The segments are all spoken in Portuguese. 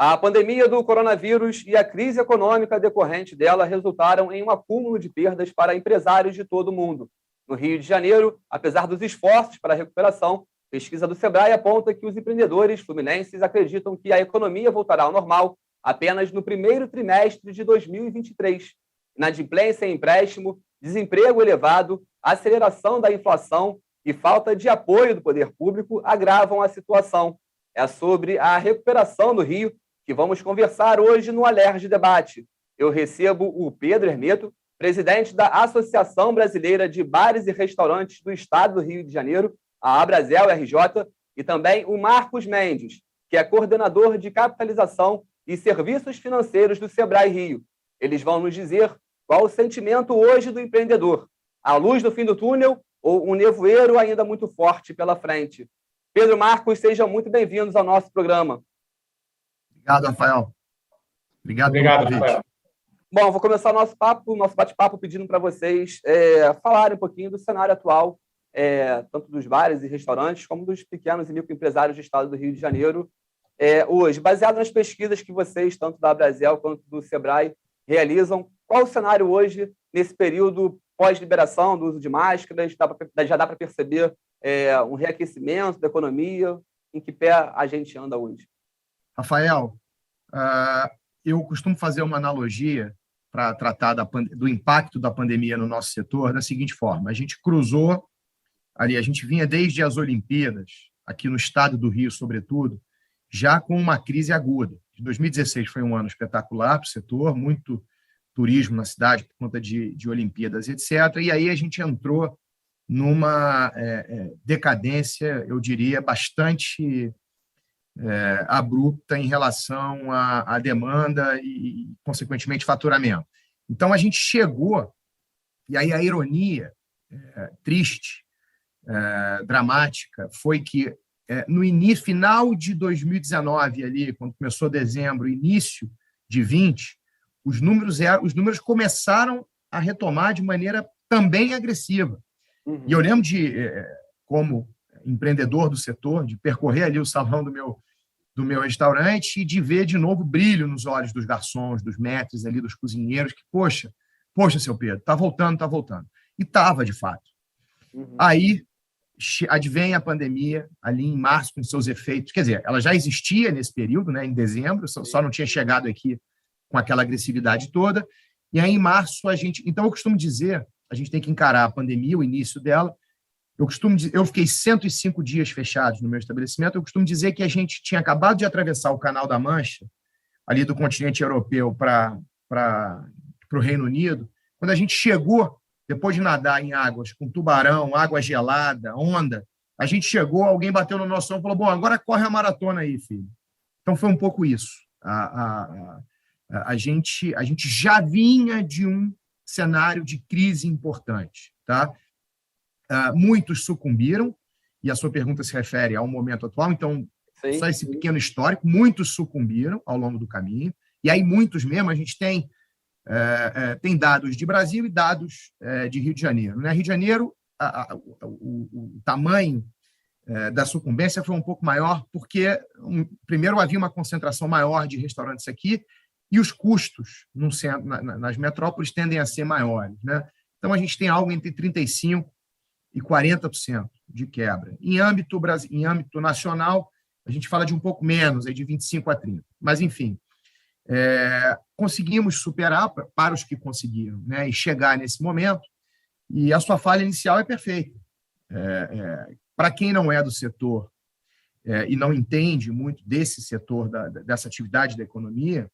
A pandemia do coronavírus e a crise econômica decorrente dela resultaram em um acúmulo de perdas para empresários de todo o mundo. No Rio de Janeiro, apesar dos esforços para a recuperação, pesquisa do Sebrae aponta que os empreendedores fluminenses acreditam que a economia voltará ao normal apenas no primeiro trimestre de 2023. Inadimplência em empréstimo, desemprego elevado, aceleração da inflação e falta de apoio do poder público agravam a situação. É sobre a recuperação do Rio que vamos conversar hoje no Alerj Debate. Eu recebo o Pedro Hermeto, presidente da Associação Brasileira de Bares e Restaurantes do Estado do Rio de Janeiro, a Abrazel RJ, e também o Marcos Mendes, que é coordenador de capitalização e serviços financeiros do Sebrae Rio. Eles vão nos dizer qual o sentimento hoje do empreendedor, a luz do fim do túnel ou um nevoeiro ainda muito forte pela frente. Pedro, Marcos, sejam muito bem-vindos ao nosso programa. Obrigado, Rafael. Obrigado, Rafael. Bom, vou começar o nosso bate-papo pedindo para vocês falarem um pouquinho do cenário atual, tanto dos bares e restaurantes, como dos pequenos e microempresários do estado do Rio de Janeiro, hoje. Baseado nas pesquisas que vocês, tanto da Abrazel quanto do Sebrae, realizam, qual o cenário hoje, nesse período pós-liberação do uso de máscaras? Já dá para perceber um reaquecimento da economia? Em que pé a gente anda hoje? Rafael, eu costumo fazer uma analogia para tratar do impacto da pandemia no nosso setor da seguinte forma: a gente cruzou ali, a gente vinha desde as Olimpíadas, aqui no estado do Rio, sobretudo, já com uma crise aguda. 2016 foi um ano espetacular para o setor, muito turismo na cidade por conta de Olimpíadas, etc. E aí a gente entrou numa decadência, eu diria, bastante abrupta em relação à demanda e, consequentemente, faturamento. Então, a gente chegou, e aí a ironia triste, dramática, foi que no final de 2019, ali, quando começou dezembro, início de 20, os números começaram a retomar de maneira também agressiva. Uhum. E eu lembro como empreendedor do setor, de percorrer ali o salão do meu restaurante e de ver de novo brilho nos olhos dos garçons, dos maîtres ali, dos cozinheiros, que, poxa, seu Pedro, está voltando. E estava, de fato. Uhum. Aí, advém a pandemia, ali em março, com seus efeitos. Quer dizer, ela já existia nesse período, né, em dezembro, só não tinha chegado aqui com aquela agressividade toda. E aí, em março, Então, eu costumo dizer, a gente tem que encarar a pandemia, o início dela. Eu fiquei 105 dias fechados no meu estabelecimento. Eu costumo dizer que a gente tinha acabado de atravessar o Canal da Mancha, ali do continente europeu para o Reino Unido, quando a gente chegou, depois de nadar em águas com tubarão, água gelada, onda, a gente chegou, alguém bateu no nosso ombro e falou: bom, agora corre a maratona aí, filho. Então, foi um pouco isso. A gente já vinha de um cenário de crise importante, tá? Muitos sucumbiram, e a sua pergunta se refere ao momento atual, então, sim, só esse pequeno histórico, muitos sucumbiram ao longo do caminho, e aí muitos mesmo, a gente tem dados de Brasil e dados de Rio de Janeiro. No Rio de Janeiro, o tamanho da sucumbência foi um pouco maior, porque, primeiro, havia uma concentração maior de restaurantes aqui, e os custos nas metrópoles tendem a ser maiores, né? Então, a gente tem algo entre 35% e 40% de quebra. Em âmbito nacional, a gente fala de um pouco menos, de 25% a 30%. Mas, enfim, conseguimos superar para os que conseguiram, né, e chegar nesse momento, e a sua falha inicial é perfeita. Para quem não é do setor e não entende muito desse setor, dessa atividade da economia,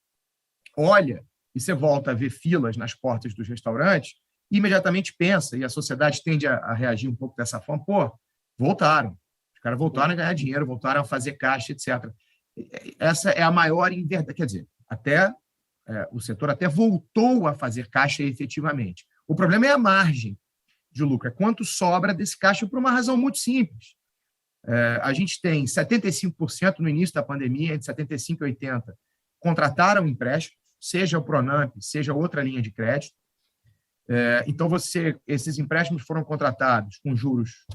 olha e você volta a ver filas nas portas dos restaurantes, e imediatamente pensa, e a sociedade tende a reagir um pouco dessa forma: pô, voltaram. Os caras voltaram a ganhar dinheiro, voltaram a fazer caixa, etc. Essa é a maior inverdade. Quer dizer, o setor até voltou a fazer caixa efetivamente. O problema é a margem de lucro, é quanto sobra desse caixa, por uma razão muito simples. A gente tem 75% no início da pandemia, entre 75% e 80%, contrataram empréstimos, seja o Pronamp, seja outra linha de crédito. Então, esses empréstimos foram contratados com juros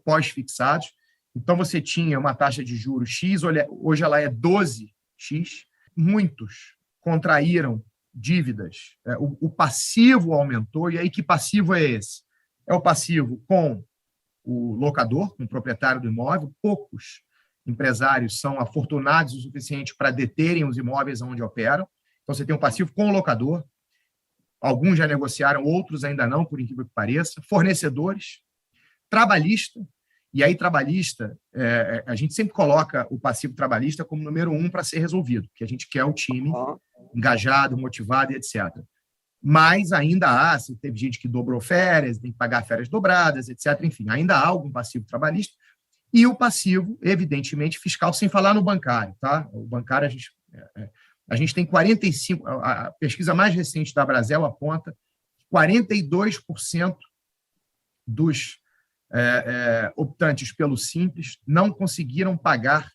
pós-fixados. Então, você tinha uma taxa de juros X, hoje ela é 12x. muitos contraíram dívidas, o passivo aumentou, e aí que passivo é esse? É o passivo com o locador, com o proprietário do imóvel. Poucos empresários são afortunados o suficiente para deterem os imóveis onde operam. Então, você tem um passivo com o locador. Alguns já negociaram, outros ainda não, por incrível que pareça. Fornecedores, trabalhista. E aí, trabalhista, a gente sempre coloca o passivo trabalhista como número 1 para ser resolvido, porque a gente quer o time engajado, motivado e etc. Mas ainda há, se teve gente que dobrou férias, tem que pagar férias dobradas, etc. Enfim, ainda há algum passivo trabalhista. E o passivo, evidentemente, fiscal, sem falar no bancário. Tá? O bancário, a gente tem 45%, a pesquisa mais recente da Brasel aponta que 42% dos optantes pelo Simples não conseguiram pagar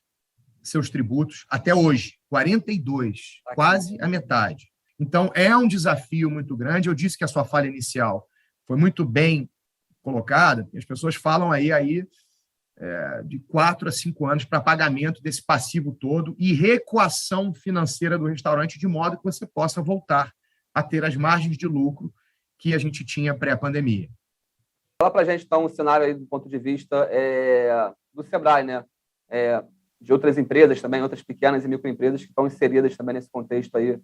seus tributos até hoje. 42%, quase a metade. Então, é um desafio muito grande. Eu disse que a sua fala inicial foi muito bem colocada. As pessoas falam aí de 4 a 5 anos para pagamento desse passivo todo e reequação financeira do restaurante, de modo que você possa voltar a ter as margens de lucro que a gente tinha pré-pandemia. Fala para a gente, então, um cenário aí do ponto de vista do Sebrae, né? De outras empresas também, outras pequenas e microempresas que estão inseridas também nesse contexto aí,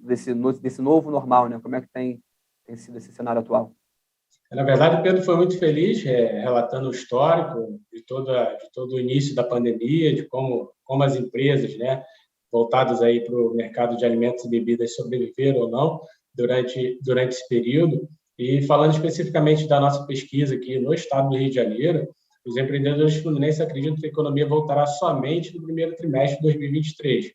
desse novo normal, né? Como é que tem sido esse cenário atual? Na verdade, o Pedro foi muito feliz relatando o histórico de todo o início da pandemia, de como as empresas, né, voltadas aí para o mercado de alimentos e bebidas sobreviveram ou não durante esse período. E falando especificamente da nossa pesquisa aqui no estado do Rio de Janeiro, os empreendedores fluminenses acreditam que a economia voltará somente no primeiro trimestre de 2023.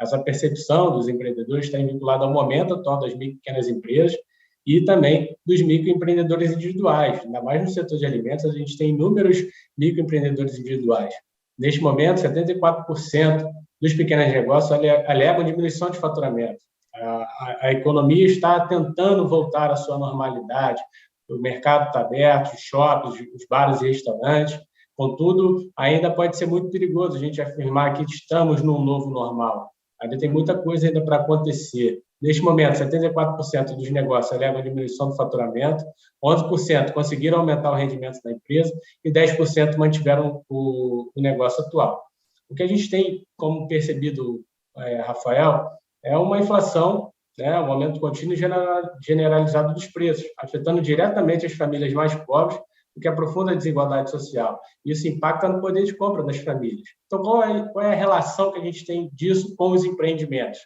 Essa percepção dos empreendedores está vinculada ao momento atual das micro e pequenas empresas e também dos microempreendedores individuais. Ainda mais no setor de alimentos, a gente tem inúmeros microempreendedores individuais. Neste momento, 74% dos pequenos negócios alegam diminuição de faturamento. A economia está tentando voltar à sua normalidade. O mercado está aberto, os shoppings, os bares e restaurantes. Contudo, ainda pode ser muito perigoso a gente afirmar que estamos num novo normal. Ainda tem muita coisa ainda para acontecer. Neste momento, 74% dos negócios alegam diminuição do faturamento, 11% conseguiram aumentar o rendimento da empresa e 10% mantiveram o negócio atual. O que a gente tem como percebido, Rafael, é uma inflação, né, um aumento contínuo e generalizado dos preços, afetando diretamente as famílias mais pobres, o que aprofunda a desigualdade social. Isso impacta no poder de compra das famílias. Então, qual é a relação que a gente tem disso com os empreendimentos?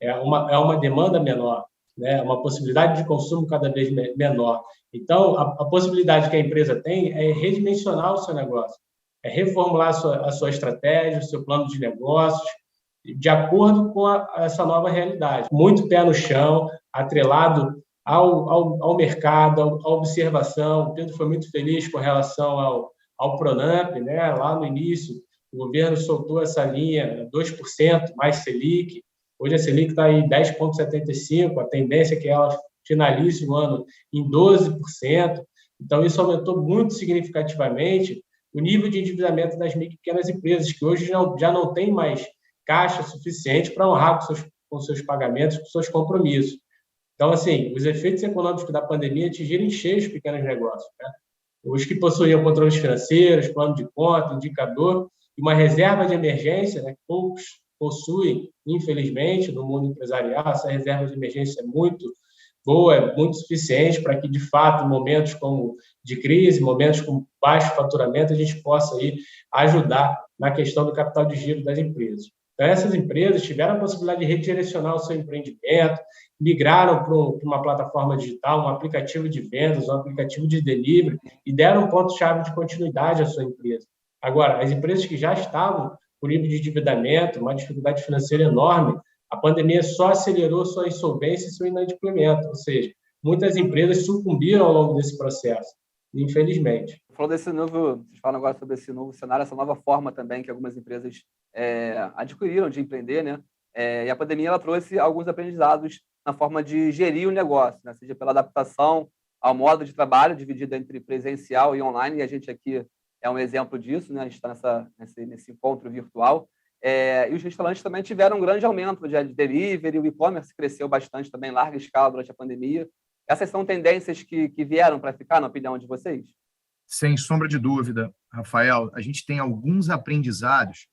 É uma demanda menor, né? Uma possibilidade de consumo cada vez menor. Então, a possibilidade que a empresa tem é redimensionar o seu negócio, é reformular a sua estratégia, o seu plano de negócios, de acordo com essa nova realidade. Muito pé no chão, atrelado ao mercado, à observação. O Pedro foi muito feliz com relação ao Pronamp, né? Lá no início, o governo soltou essa linha 2% mais Selic. Hoje a Selic está em 10,75%, a tendência é que ela finalize o ano em 12%. Então, isso aumentou muito significativamente o nível de endividamento das micro e pequenas empresas, que hoje já não tem mais caixa suficiente para honrar com seus pagamentos, com seus compromissos. Então, assim, os efeitos econômicos da pandemia atingiram em cheio os pequenos negócios, né? Os que possuíam controles financeiros, plano de conta, indicador e uma reserva de emergência, né, que poucos possuem, infelizmente, no mundo empresarial. Essa reserva de emergência é muito boa, é muito suficiente para que, de fato, momentos como de crise, momentos com baixo faturamento, a gente possa aí ajudar na questão do capital de giro das empresas. Então, essas empresas tiveram a possibilidade de redirecionar o seu empreendimento, migraram para uma plataforma digital, um aplicativo de vendas, um aplicativo de delivery e deram um ponto-chave de continuidade à sua empresa. Agora, as empresas que já estavam com nível de endividamento, uma dificuldade financeira enorme, a pandemia só acelerou sua insolvência e seu inadimplemento, ou seja, muitas empresas sucumbiram ao longo desse processo, infelizmente. Vocês falam agora sobre esse novo cenário, essa nova forma também que algumas empresas adquiriram de empreender, né? E a pandemia ela trouxe alguns aprendizados na forma de gerir o negócio, né? Seja pela adaptação ao modo de trabalho dividido entre presencial e online, e a gente aqui é um exemplo disso, né? A gente está nesse encontro virtual. E os restaurantes também tiveram um grande aumento de delivery, o e-commerce cresceu bastante também, em larga escala durante a pandemia. Essas são tendências que vieram para ficar, na opinião de vocês? Sem sombra de dúvida, Rafael. A gente tem alguns aprendizados.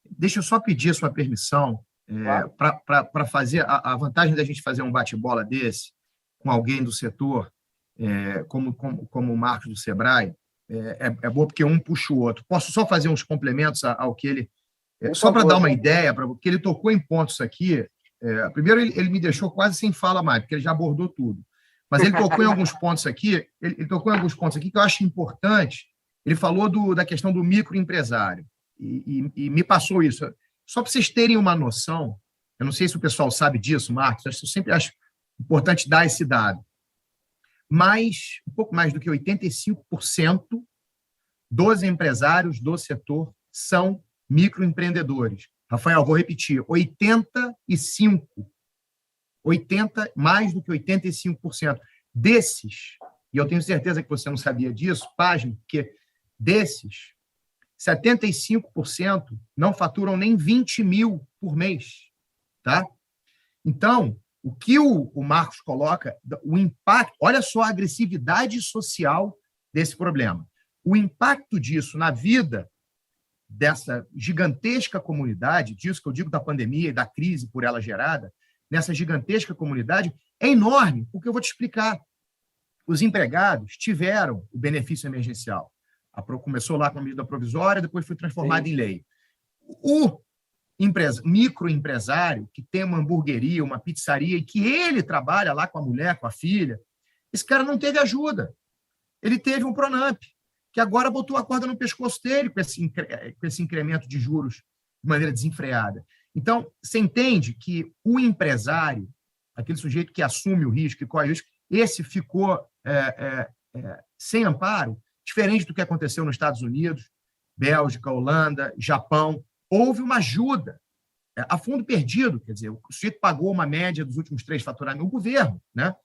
Deixa eu só pedir a sua permissão Claro. para fazer a vantagem da gente fazer um bate-bola desse com alguém do setor, como o Marcos do Sebrae, é boa porque um puxa o outro. Posso só fazer uns complementos ao que ele... Só para dar uma ideia, porque ele tocou em pontos aqui. Primeiro, ele me deixou quase sem fala mais, porque ele já abordou tudo. Mas ele tocou em alguns pontos aqui, que eu acho importante. Ele falou da questão do microempresário e me passou isso. Só para vocês terem uma noção, eu não sei se o pessoal sabe disso, Marcos, eu sempre acho importante dar esse dado. Mas um pouco mais do que 85% dos empresários do setor são microempreendedores. Rafael, vou repetir, mais do que 85% desses, e eu tenho certeza que você não sabia disso, pasme, porque desses, 75% não faturam nem 20 mil por mês. Tá? Então, o que o Marcos coloca, o impacto, olha só a agressividade social desse problema. O impacto disso na vida dessa gigantesca comunidade, disso que eu digo da pandemia e da crise por ela gerada, nessa gigantesca comunidade, é enorme, porque eu vou te explicar. Os empregados tiveram o benefício emergencial. Começou lá com a medida provisória, depois foi transformado em lei. O microempresário que tem uma hamburgueria, uma pizzaria, e que ele trabalha lá com a mulher, com a filha, esse cara não teve ajuda. Ele teve um Pronamp, que agora botou a corda no pescoço dele com esse incremento de juros de maneira desenfreada. Então, você entende que o empresário, aquele sujeito que assume o risco, que corre o risco, esse ficou sem amparo, diferente do que aconteceu nos Estados Unidos, Bélgica, Holanda, Japão. Houve uma ajuda a fundo perdido, quer dizer, o sujeito pagou uma média dos últimos 3 faturamentos, o governo, né?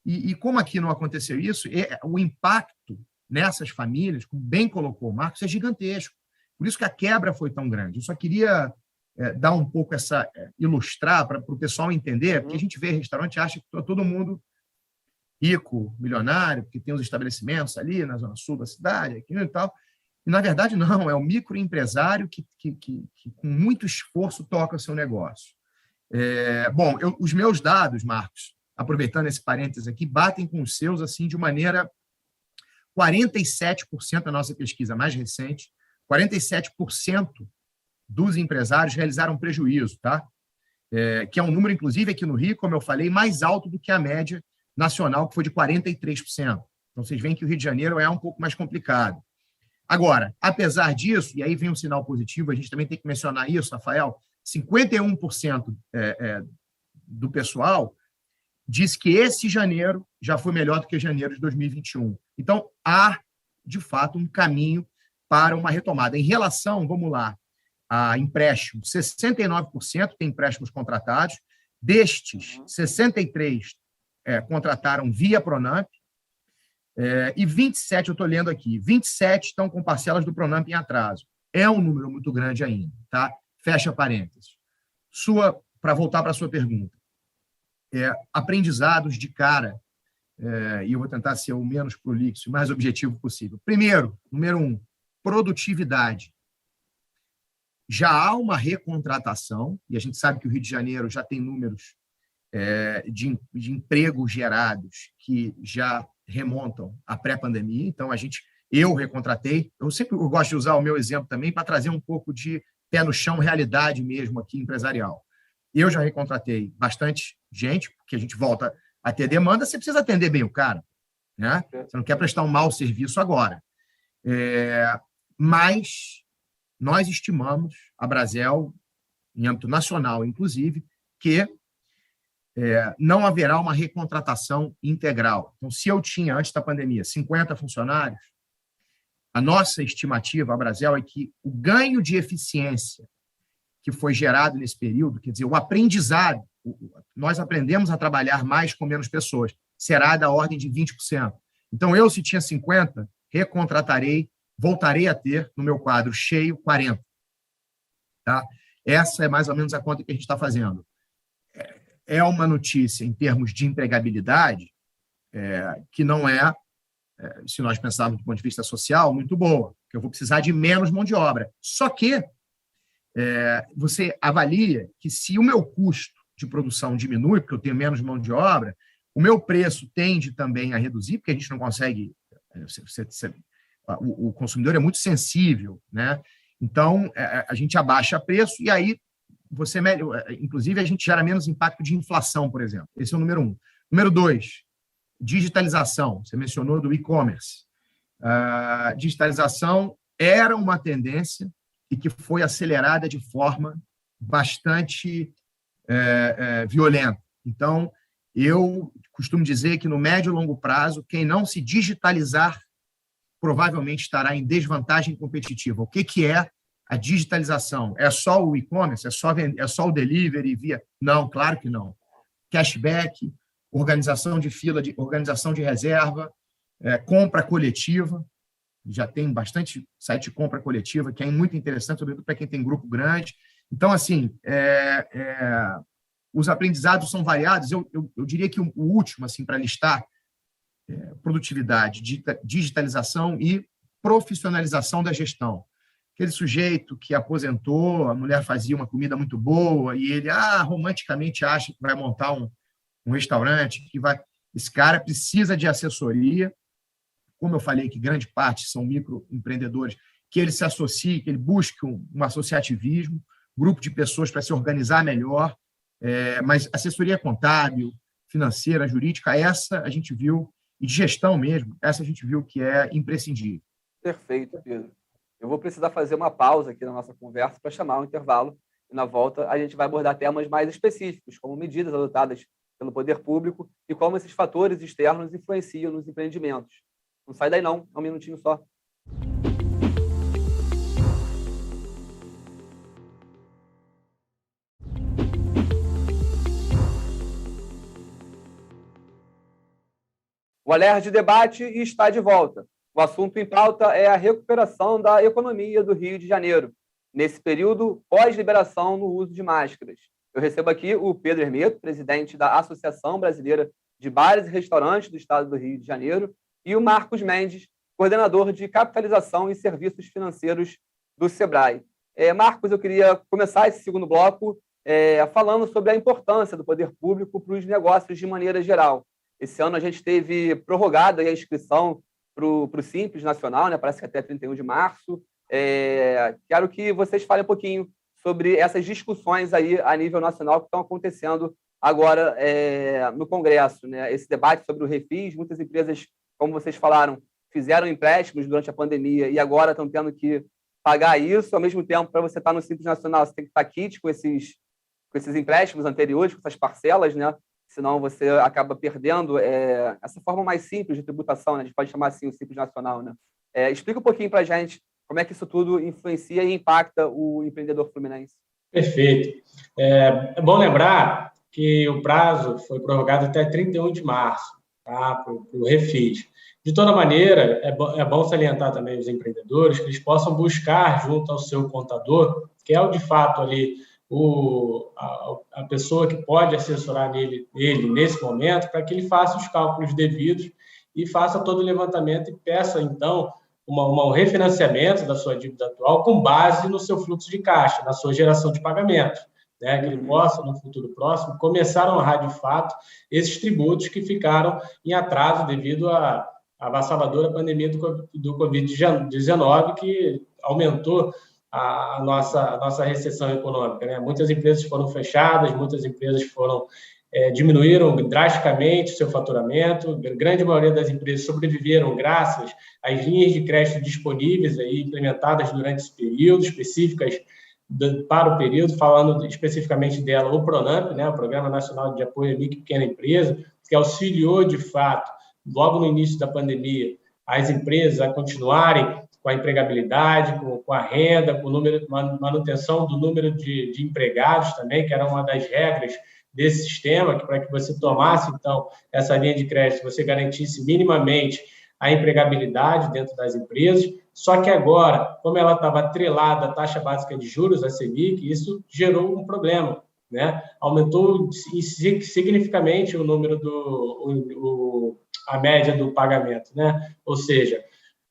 E como aqui não aconteceu isso, o impacto nessas famílias, como bem colocou o Marcos, é gigantesco. Por isso que a quebra foi tão grande. Eu só queria dar um pouco ilustrar para o pessoal entender, porque a gente vê restaurante e acha que todo mundo rico, milionário, porque tem os estabelecimentos ali na zona sul da cidade, aqui e tal. E, na verdade, não, é o microempresário que com muito esforço, toca o seu negócio. Bom, os meus dados, Marcos, aproveitando esse parênteses aqui, batem com os seus assim de maneira 47% da nossa pesquisa mais recente, 47% dos empresários realizaram prejuízo, tá? Que é um número, inclusive, aqui no Rio, como eu falei, mais alto do que a média nacional, que foi de 43%. Então, vocês veem que o Rio de Janeiro é um pouco mais complicado. Agora, apesar disso, e aí vem um sinal positivo, a gente também tem que mencionar isso, Rafael, 51% do pessoal disse que esse janeiro já foi melhor do que janeiro de 2021. Então, há, de fato, um caminho para uma retomada. Em relação, vamos lá, a empréstimos, 69% tem empréstimos contratados, destes, 63% contrataram via Pronamp, e 27%, eu estou lendo aqui, 27% estão com parcelas do Pronamp em atraso. É um número muito grande ainda, tá? Fecha parênteses. Para voltar para a sua pergunta, aprendizados de cara, e eu vou tentar ser o menos prolixo e mais objetivo possível. Primeiro, número 1, produtividade. Já há uma recontratação, e a gente sabe que o Rio de Janeiro já tem números de empregos gerados que já remontam à pré-pandemia. Então, eu recontratei. Eu gosto de usar o meu exemplo também para trazer um pouco de pé no chão, realidade mesmo aqui empresarial. Eu já recontratei bastante gente, porque a gente volta a ter demanda, você precisa atender bem o cara, né? Você não quer prestar um mau serviço agora. Mas nós estimamos, a Brasel, em âmbito nacional, inclusive, que não haverá uma recontratação integral. Então, se eu tinha, antes da pandemia, 50 funcionários, a nossa estimativa, a Brasel, é que o ganho de eficiência que foi gerado nesse período, quer dizer, o aprendizado, nós aprendemos a trabalhar mais com menos pessoas, será da ordem de 20%. Então, eu, se tinha 50, recontratarei, voltarei a ter, no meu quadro cheio, 40. Tá? Essa é mais ou menos a conta que a gente está fazendo. É uma notícia em termos de empregabilidade que não é, se nós pensarmos do ponto de vista social, muito boa, porque eu vou precisar de menos mão de obra. Só que você avalia que se o meu custo de produção diminui, porque eu tenho menos mão de obra, o meu preço tende também a reduzir, porque a gente não consegue... O consumidor é muito sensível, né? Então, a gente abaixa preço e aí inclusive, a gente gera menos impacto de inflação, por exemplo. Esse é o número 1. Número 2, digitalização. Você mencionou do e-commerce. A digitalização era uma tendência e que foi acelerada de forma bastante violenta. Então, eu costumo dizer que no médio e longo prazo, quem não se digitalizar provavelmente estará em desvantagem competitiva. O que é a digitalização? É só o e-commerce? É só o delivery via? Não, claro que não. Cashback, organização de fila, organização de reserva, compra coletiva. Já tem bastante site de compra coletiva, que é muito interessante, sobretudo para quem tem grupo grande. Então, assim, os aprendizados são variados. Eu diria que o último, assim, para listar, produtividade, digitalização e profissionalização da gestão. Aquele sujeito que aposentou, a mulher fazia uma comida muito boa e ele romanticamente acha que vai montar um restaurante, esse cara precisa de assessoria. Como eu falei que grande parte são microempreendedores, que ele se associe, que ele busque um associativismo, grupo de pessoas para se organizar melhor, mas assessoria contábil, financeira, jurídica, essa a gente viu, e de gestão mesmo, essa a gente viu que é imprescindível. Perfeito, Pedro. Eu vou precisar fazer uma pausa aqui na nossa conversa para chamar um intervalo, e na volta a gente vai abordar temas mais específicos, como medidas adotadas pelo poder público e como esses fatores externos influenciam nos empreendimentos. Não sai daí não, é um minutinho só. O Alerj Debate está de volta. O assunto em pauta é a recuperação da economia do Rio de Janeiro, nesse período pós-liberação no uso de máscaras. Eu recebo aqui o Pedro Hermeto, presidente da Associação Brasileira de Bares e Restaurantes do Estado do Rio de Janeiro, e o Marcos Mendes, coordenador de capitalização e serviços financeiros do Sebrae. Marcos, eu queria começar esse segundo bloco falando sobre a importância do poder público para os negócios de maneira geral. Esse ano a gente teve prorrogada a inscrição para o Simples Nacional, né? Parece que até 31 de março. Quero que vocês falem um pouquinho sobre essas discussões aí a nível nacional que estão acontecendo agora no Congresso, né? Esse debate sobre o refis, muitas empresas, como vocês falaram, fizeram empréstimos durante a pandemia e agora estão tendo que pagar isso. Ao mesmo tempo, para você estar no Simples Nacional, você tem que estar quite com esses empréstimos anteriores, com essas parcelas, né? Senão você acaba perdendo essa forma mais simples de tributação, né? A gente pode chamar assim o Simples Nacional, né? Explica um pouquinho para a gente como é que isso tudo influencia e impacta o empreendedor fluminense. Perfeito. É bom lembrar que o prazo foi prorrogado até 31 de março, tá? Para o refis. De toda maneira, é bom salientar também os empreendedores que eles possam buscar junto ao seu contador, que é de fato ali a pessoa que pode assessorar ele nesse momento, para que ele faça os cálculos devidos e faça todo o levantamento e peça, então, um refinanciamento da sua dívida atual com base no seu fluxo de caixa, na sua geração de pagamentos, né? Que ele possa, no futuro próximo, começar a honrar, de fato, esses tributos que ficaram em atraso devido à avassaladora pandemia do Covid-19, que aumentou a nossa recessão econômica, né? Muitas empresas foram fechadas, muitas empresas diminuíram drasticamente o seu faturamento, a grande maioria das empresas sobreviveram graças às linhas de crédito disponíveis aí, implementadas durante esse período, específicas para o período, falando especificamente dela, o PRONAMP, né? O Programa Nacional de Apoio à Micro e Pequena Empresa, que auxiliou, de fato, logo no início da pandemia, as empresas a continuarem com a empregabilidade, com a renda, com manutenção do número de empregados também, que era uma das regras desse sistema, que para que você tomasse, então, essa linha de crédito, você garantisse minimamente a empregabilidade dentro das empresas. Só que agora, como ela estava atrelada à taxa básica de juros, a Selic, isso gerou um problema, né? Aumentou significativamente o número a média do pagamento, né? Ou seja,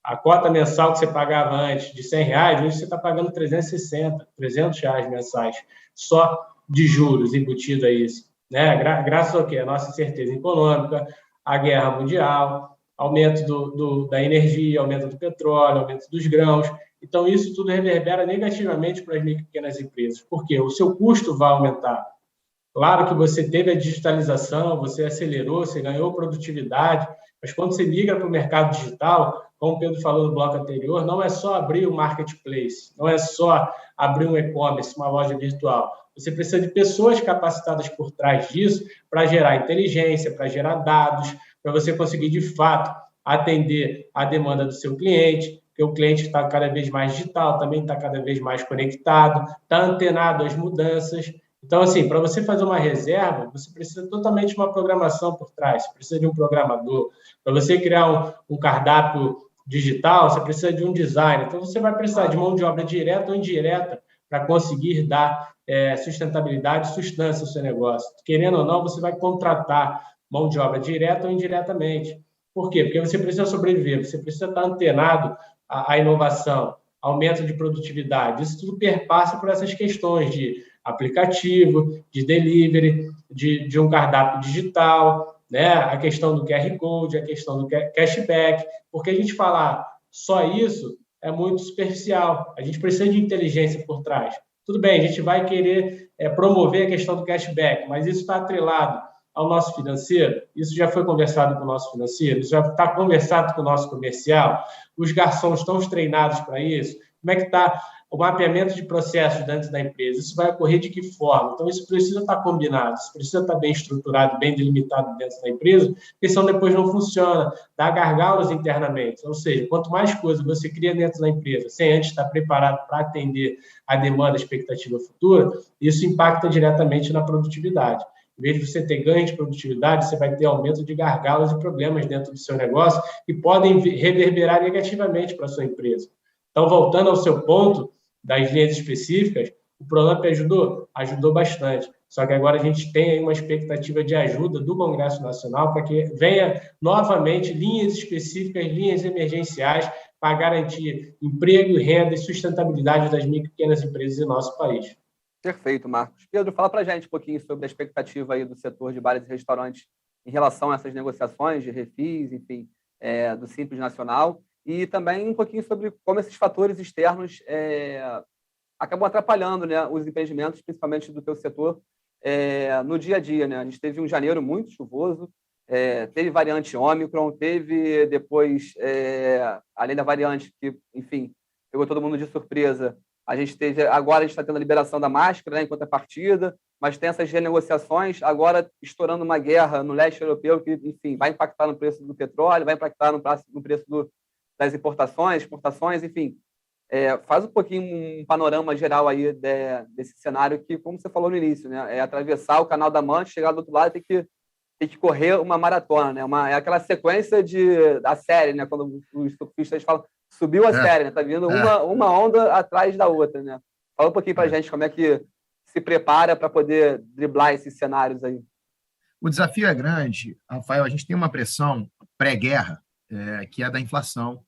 a cota mensal que você pagava antes de R$100, hoje você está pagando 360, R$300 mensais, só de juros embutido a isso, né? Graças ao quê? A nossa incerteza econômica, a guerra mundial, aumento da energia, aumento do petróleo, aumento dos grãos. Então, isso tudo reverbera negativamente para as micro e pequenas empresas. Por quê? O seu custo vai aumentar. Claro que você teve a digitalização, você acelerou, você ganhou produtividade, mas quando você migra para o mercado digital, como o Pedro falou no bloco anterior, não é só abrir um marketplace, não é só abrir um e-commerce, uma loja virtual. Você precisa de pessoas capacitadas por trás disso para gerar inteligência, para gerar dados, para você conseguir, de fato, atender a demanda do seu cliente, porque o cliente está cada vez mais digital, também está cada vez mais conectado, está antenado às mudanças. Então, assim, para você fazer uma reserva, você precisa totalmente de uma programação por trás, você precisa de um programador. Para você criar um cardápio digital, você precisa de um design. Então, você vai precisar de mão de obra direta ou indireta para conseguir dar sustentabilidade e substância ao seu negócio. Querendo ou não, você vai contratar mão de obra direta ou indiretamente. Por quê? Porque você precisa sobreviver, você precisa estar antenado à inovação, aumento de produtividade. Isso tudo perpassa por essas questões de aplicativo, de delivery, de um cardápio digital, né? A questão do QR Code, a questão do cashback, porque a gente falar só isso é muito superficial. A gente precisa de inteligência por trás. Tudo bem, a gente vai querer promover a questão do cashback, mas isso está atrelado ao nosso financeiro, isso já foi conversado com o nosso financeiro, isso já está conversado com o nosso comercial, os garçons estão treinados para isso, como é que está o mapeamento de processos dentro da empresa, isso vai ocorrer de que forma? Então, isso precisa estar combinado, isso precisa estar bem estruturado, bem delimitado dentro da empresa, porque senão depois não funciona, dá gargalos internamente. Ou seja, quanto mais coisa você cria dentro da empresa, sem antes estar preparado para atender a demanda, a expectativa futura, isso impacta diretamente na produtividade. Em vez de você ter ganho de produtividade, você vai ter aumento de gargalos e problemas dentro do seu negócio que podem reverberar negativamente para a sua empresa. Então, voltando ao seu ponto das linhas específicas, o Pronamp ajudou bastante. Só que agora a gente tem aí uma expectativa de ajuda do Congresso Nacional para que venha novamente linhas específicas, linhas emergenciais para garantir emprego, renda e sustentabilidade das micro e pequenas empresas em nosso país. Perfeito, Marcos. Pedro, fala para a gente um pouquinho sobre a expectativa aí do setor de bares e restaurantes em relação a essas negociações de refis, enfim, do Simples Nacional, e também um pouquinho sobre como esses fatores externos acabam atrapalhando, né, os empreendimentos, principalmente do teu setor, no dia a dia, né? A gente teve um janeiro muito chuvoso, teve variante Ômicron, teve depois, além da variante que, enfim, pegou todo mundo de surpresa, agora a gente está tendo a liberação da máscara, né, enquanto é partida, mas tem essas renegociações, agora estourando uma guerra no leste europeu que, enfim, vai impactar no preço do petróleo, vai impactar no preço das importações, exportações, enfim. Faz um pouquinho um panorama geral aí desse cenário que, como você falou no início, né, é atravessar o Canal da Mancha, chegar do outro lado e tem que correr uma maratona, né? É aquela sequência da série, né? Quando os surfistas falam, subiu a série, né? Tá vindo uma onda atrás da outra, né? Fala um pouquinho para a gente como é que se prepara para poder driblar esses cenários aí. O desafio é grande, Rafael. A gente tem uma pressão pré-guerra, que é da inflação,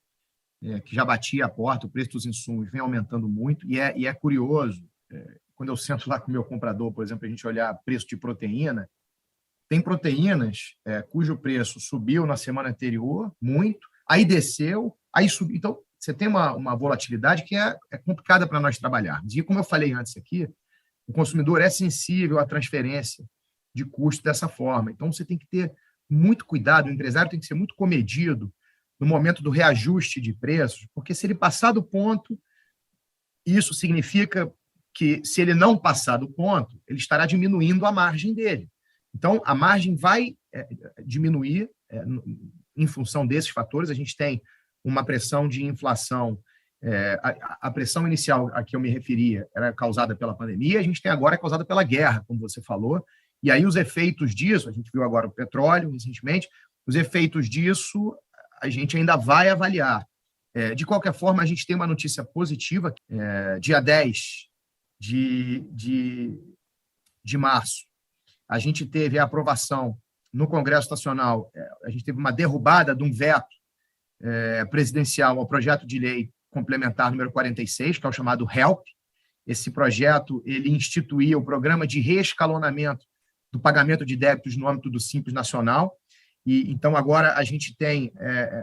que já batia a porta, o preço dos insumos vem aumentando muito, e é curioso, quando eu sento lá com o meu comprador, por exemplo, a gente olhar preço de proteína, tem proteínas cujo preço subiu na semana anterior, muito, aí desceu, aí subiu. Então, você tem uma volatilidade que é complicada para nós trabalharmos. E, como eu falei antes aqui, o consumidor é sensível à transferência de custo dessa forma. Então, você tem que ter muito cuidado, o empresário tem que ser muito comedido no momento do reajuste de preços, porque se ele passar do ponto, isso significa que, se ele não passar do ponto, ele estará diminuindo a margem dele. Então, a margem vai diminuir em função desses fatores. A gente tem uma pressão de inflação. A pressão inicial a que eu me referia era causada pela pandemia, a gente tem agora causada pela guerra, como você falou. E aí os efeitos disso, a gente viu agora o petróleo recentemente, os efeitos disso a gente ainda vai avaliar. De qualquer forma, a gente tem uma notícia positiva. Dia 10 de março, a gente teve a aprovação no Congresso Nacional, a gente teve uma derrubada de um veto presidencial ao projeto de lei complementar número 46, que é o chamado HELP. Esse projeto ele instituía o programa de reescalonamento do pagamento de débitos no âmbito do Simples Nacional. E então agora a gente tem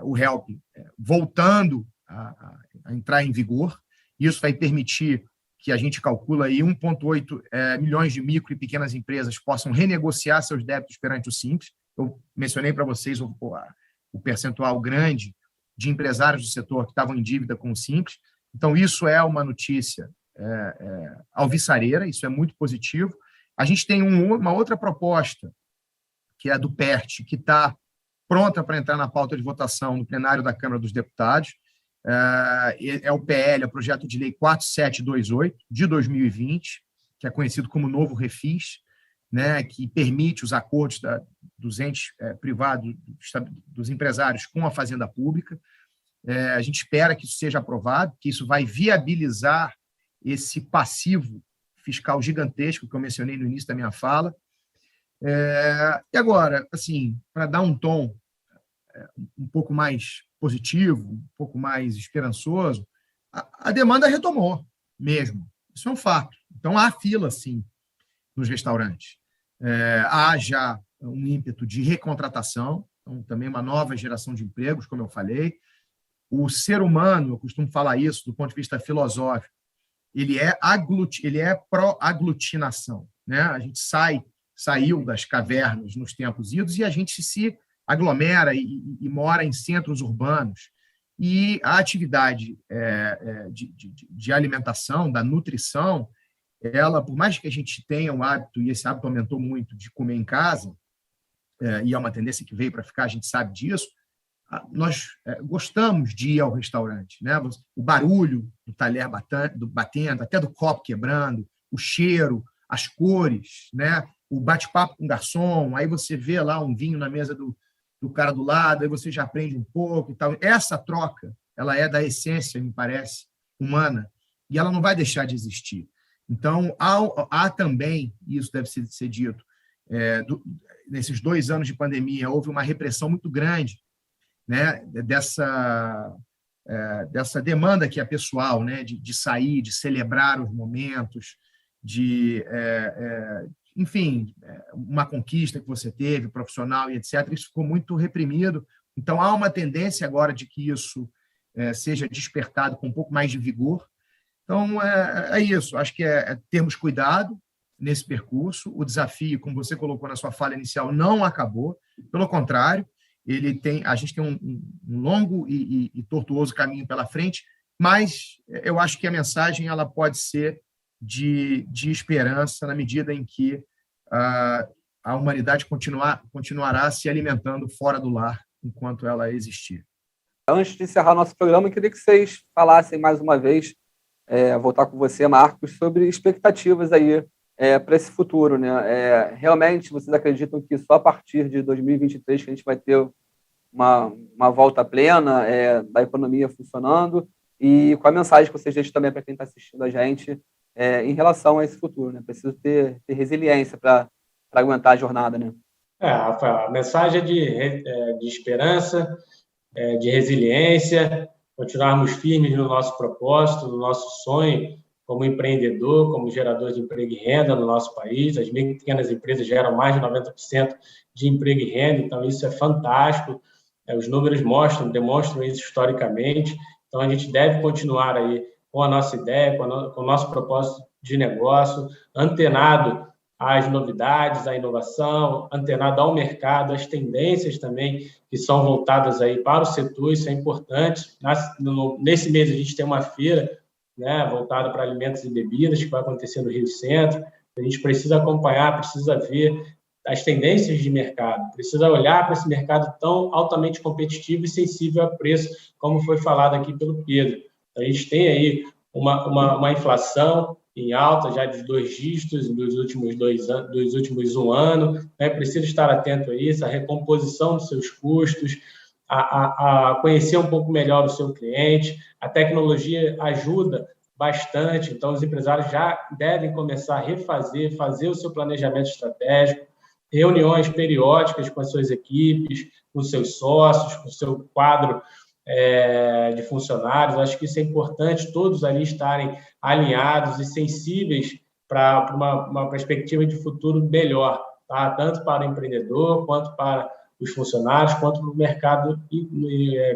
o HELP voltando a entrar em vigor. Isso vai permitir que a gente calcula aí 1,8 milhões de micro e pequenas empresas possam renegociar seus débitos perante o Simples. Eu mencionei para vocês o percentual grande de empresários do setor que estavam em dívida com o Simples. Então, isso é uma notícia alvissareira, isso é muito positivo. A gente tem uma outra proposta, que é a do PERT, que está pronta para entrar na pauta de votação no plenário da Câmara dos Deputados. É o PL, é o Projeto de Lei 4728, de 2020, que é conhecido como Novo Refis, né, que permite os acordos dos entes privados, dos empresários com a Fazenda Pública. A gente espera que isso seja aprovado, que isso vai viabilizar esse passivo fiscal gigantesco que eu mencionei no início da minha fala. E agora, assim, para dar um tom um pouco mais positivo, um pouco mais esperançoso, a demanda retomou mesmo. Isso é um fato. Então, há fila, sim, nos restaurantes. Há já um ímpeto de recontratação, então, também uma nova geração de empregos, como eu falei. O ser humano, eu costumo falar isso do ponto de vista filosófico, ele é pró-aglutinação, né? A gente saiu das cavernas nos tempos idos e a gente se aglomera e mora em centros urbanos. E a atividade de alimentação, da nutrição, ela, por mais que a gente tenha um hábito, e esse hábito aumentou muito, de comer em casa, e é uma tendência que veio para ficar, a gente sabe disso, nós gostamos de ir ao restaurante, né? O barulho do talher batendo, até do copo quebrando, o cheiro, as cores, né? O bate-papo com o garçom, aí você vê lá um vinho na mesa do cara do lado, aí você já aprende um pouco e tal. Essa troca, ela é da essência, me parece, humana, e ela não vai deixar de existir. Então, há também, e isso deve ser dito, nesses 2 anos de pandemia, houve uma repressão muito grande, né, dessa demanda que é pessoal, né, de sair, de celebrar os momentos, enfim, uma conquista que você teve, profissional e etc., isso ficou muito reprimido. Então, há uma tendência agora de que isso seja despertado com um pouco mais de vigor. Então, é isso. Acho que termos cuidado nesse percurso. O desafio, como você colocou na sua fala inicial, não acabou. Pelo contrário, a gente tem um longo e tortuoso caminho pela frente, mas eu acho que a mensagem ela pode ser de esperança na medida em que a humanidade continuará se alimentando fora do lar enquanto ela existir. Antes de encerrar nosso programa, eu queria que vocês falassem mais uma vez, voltar com você, Marcos, sobre expectativas aí para esse futuro, né? Realmente, vocês acreditam que só a partir de 2023 que a gente vai ter uma volta plena da economia funcionando? E qual a mensagem que vocês deixam também para quem está assistindo a gente em relação a esse futuro, né? Preciso ter resiliência para aguentar a jornada, né? Rafael, a mensagem é de esperança, de resiliência, continuarmos firmes no nosso propósito, no nosso sonho, como empreendedor, como gerador de emprego e renda no nosso país. As micro e pequenas empresas geram mais de 90% de emprego e renda, então isso é fantástico. Os números demonstram isso historicamente. Então, a gente deve continuar aí com a nossa ideia, com o nosso propósito de negócio, antenado às novidades, à inovação, antenado ao mercado, às tendências também que são voltadas aí para o setor, isso é importante. Nesse mês, a gente tem uma feira, né, voltada para alimentos e bebidas, que vai acontecer no Rio Centro. A gente precisa acompanhar, precisa ver as tendências de mercado, precisa olhar para esse mercado tão altamente competitivo e sensível a preço, como foi falado aqui pelo Pedro. A gente tem aí uma inflação em alta já de 2 dígitos dos últimos 1 ano, né? Precisa estar atento a isso, a recomposição dos seus custos, a conhecer um pouco melhor o seu cliente. A tecnologia ajuda bastante, então os empresários já devem começar a fazer o seu planejamento estratégico, reuniões periódicas com as suas equipes, com seus sócios, com o seu quadro de funcionários. Acho que isso é importante, todos ali estarem alinhados e sensíveis para uma perspectiva de futuro melhor, tá? Tanto para o empreendedor, quanto para os funcionários, quanto para o mercado,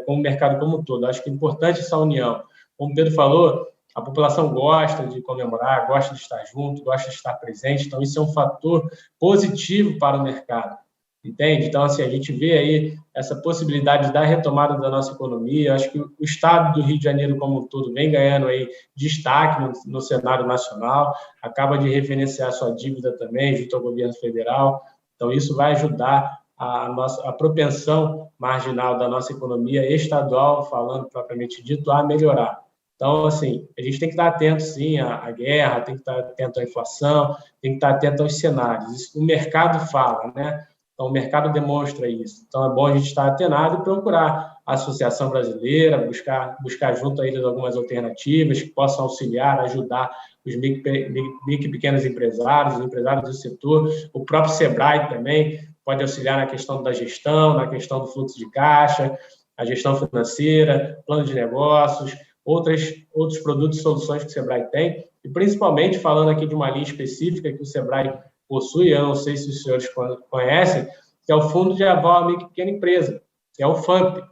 como o mercado como um todo. Acho que é importante essa união. Como o Pedro falou, a população gosta de comemorar, gosta de estar junto, gosta de estar presente, então isso é um fator positivo para o mercado, entende? Então, assim, a gente vê aí essa possibilidade da retomada da nossa economia. Acho que o estado do Rio de Janeiro como um todo vem ganhando aí destaque no cenário nacional, acaba de referenciar sua dívida também junto ao governo federal, então isso vai ajudar a propensão marginal da nossa economia estadual, falando propriamente dito, a melhorar. Então, assim, a gente tem que estar atento, sim, à guerra, tem que estar atento à inflação, tem que estar atento aos cenários. Isso, o mercado fala, né? Então, o mercado demonstra isso. Então, é bom a gente estar atenado e procurar a Associação Brasileira, buscar junto a eles algumas alternativas que possam auxiliar, ajudar os micro e pequenos empresários, os empresários do setor. O próprio Sebrae também pode auxiliar na questão da gestão, na questão do fluxo de caixa, a gestão financeira, plano de negócios, outros produtos e soluções que o Sebrae tem, e principalmente falando aqui de uma linha específica que o Sebrae possui, eu não sei se os senhores conhecem, que é o Fundo de Aval à Micro e Pequena Empresa, que é o FAMP,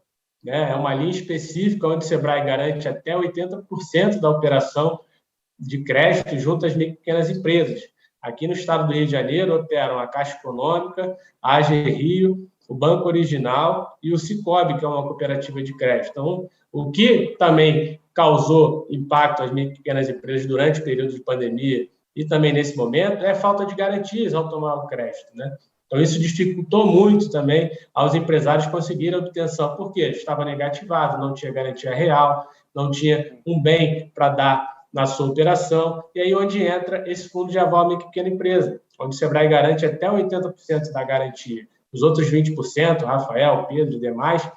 né? É uma linha específica onde o Sebrae garante até 80% da operação de crédito junto às micro e pequenas empresas. Aqui no estado do Rio de Janeiro operam a Caixa Econômica, a AG Rio, o Banco Original e o Cicobi, que é uma cooperativa de crédito. Então, o que também causou impacto às micro e pequenas empresas durante o período de pandemia e também nesse momento é a falta de garantias ao tomar o crédito, né? Então, isso dificultou muito também aos empresários conseguirem a obtenção, porque estava negativado, não tinha garantia real, não tinha um bem para dar na sua operação, e aí onde entra esse fundo de aval à micro e pequena empresa, onde o Sebrae garante até 80% da garantia. Os outros 20%, Rafael, Pedro e demais,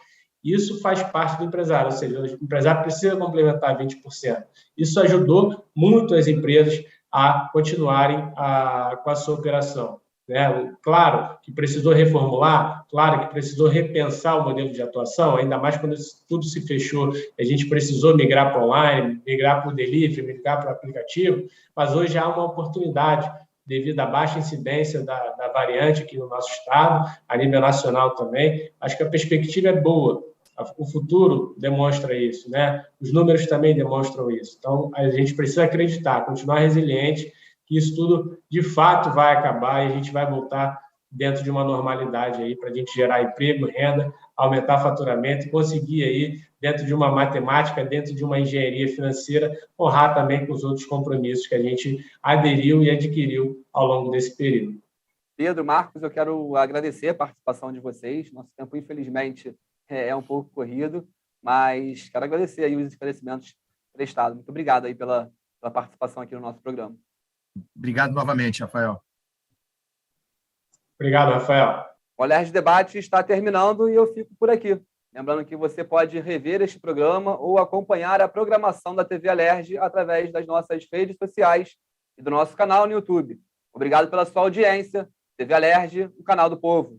isso faz parte do empresário, ou seja, o empresário precisa complementar 20%. Isso ajudou muito as empresas a continuarem com a sua operação, né? Claro que precisou reformular, claro que precisou repensar o modelo de atuação, ainda mais quando tudo se fechou, a gente precisou migrar para online, migrar para o delivery, migrar para o aplicativo, mas hoje há uma oportunidade devido à baixa incidência da variante aqui no nosso estado, a nível nacional também. Acho que a perspectiva é boa. O futuro demonstra isso, né? Os números também demonstram isso. Então, a gente precisa acreditar, continuar resiliente, que isso tudo, de fato, vai acabar e a gente vai voltar dentro de uma normalidade aí para a gente gerar emprego, renda, aumentar faturamento e conseguir aí, dentro de uma matemática, dentro de uma engenharia financeira, honrar também com os outros compromissos que a gente aderiu e adquiriu ao longo desse período. Pedro, Marcos, eu quero agradecer a participação de vocês. Nosso tempo, infelizmente, é um pouco corrido, mas quero agradecer aí os esclarecimentos prestados. Muito obrigado aí pela participação aqui no nosso programa. Obrigado novamente, Rafael. Obrigado, Rafael. O Alerj Debate está terminando e eu fico por aqui. Lembrando que você pode rever este programa ou acompanhar a programação da TV Alerj através das nossas redes sociais e do nosso canal no YouTube. Obrigado pela sua audiência. TV Alerj, o canal do povo.